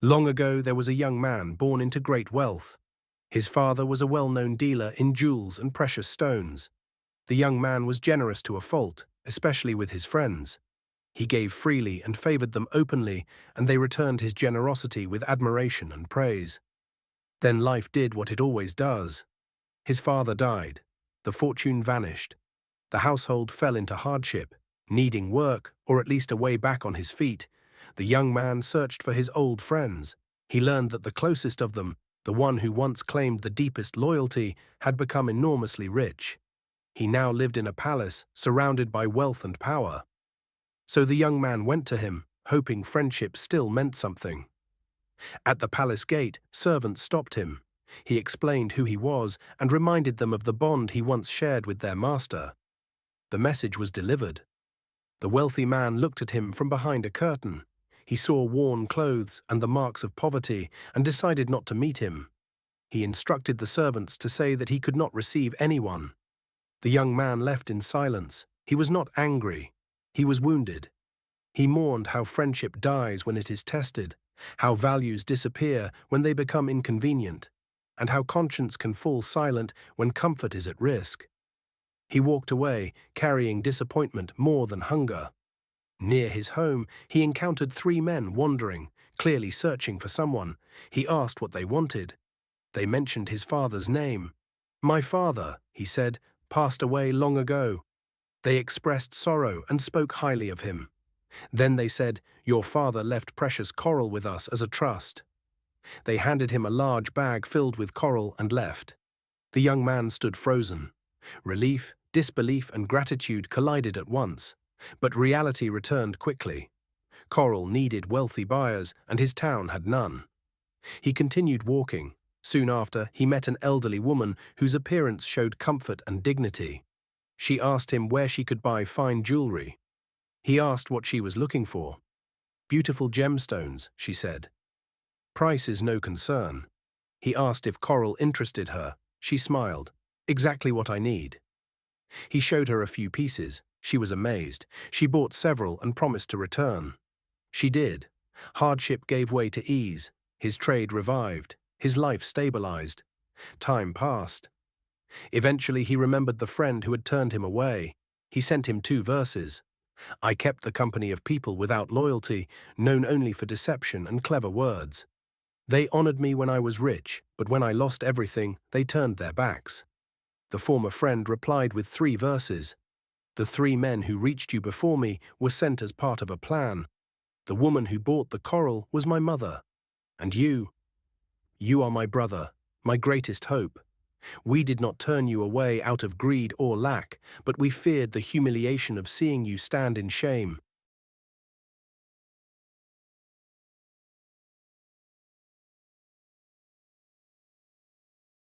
Long ago there was a young man born into great wealth. His father was a well-known dealer in jewels and precious stones. The young man was generous to a fault, especially with his friends. He gave freely and favored them openly, and they returned his generosity with admiration and praise. Then life did what it always does. His father died. The fortune vanished. The household fell into hardship, needing work or at least a way back on his feet. The young man searched for his old friends. He learned that the closest of them, the one who once claimed the deepest loyalty, had become enormously rich. He now lived in a palace surrounded by wealth and power. So the young man went to him, hoping friendship still meant something. At the palace gate, servants stopped him. He explained who he was and reminded them of the bond he once shared with their master. The message was delivered. The wealthy man looked at him from behind a curtain. He saw worn clothes and the marks of poverty and decided not to meet him. He instructed the servants to say that he could not receive anyone. The young man left in silence. He was not angry. He was wounded. He mourned how friendship dies when it is tested, how values disappear when they become inconvenient, and how conscience can fall silent when comfort is at risk. He walked away, carrying disappointment more than hunger. Near his home, he encountered three men wandering, clearly searching for someone. He asked what they wanted. They mentioned his father's name. "My father," he said, "passed away long ago." They expressed sorrow and spoke highly of him. Then they said, "Your father left precious coral with us as a trust." They handed him a large bag filled with coral and left. The young man stood frozen. Relief, disbelief, and gratitude collided at once, but reality returned quickly. Coral needed wealthy buyers, and his town had none. He continued walking. Soon after, he met an elderly woman whose appearance showed comfort and dignity. She asked him where she could buy fine jewelry. He asked what she was looking for. "Beautiful gemstones," she said. "Price is no concern." He asked if coral interested her. She smiled. "Exactly what I need." He showed her a few pieces. She was amazed. She bought several and promised to return. She did. Hardship gave way to ease. His trade revived. His life stabilized. Time passed. Eventually he remembered the friend who had turned him away. He sent him 2 verses. "I kept the company of people without loyalty, known only for deception and clever words. They honored me when I was rich, but when I lost everything, they turned their backs." The former friend replied with 3 verses. "The 3 men who reached you before me were sent as part of a plan. The woman who bought the coral was my mother. And you are my brother, my greatest hope. We did not turn you away out of greed or lack, but we feared the humiliation of seeing you stand in shame.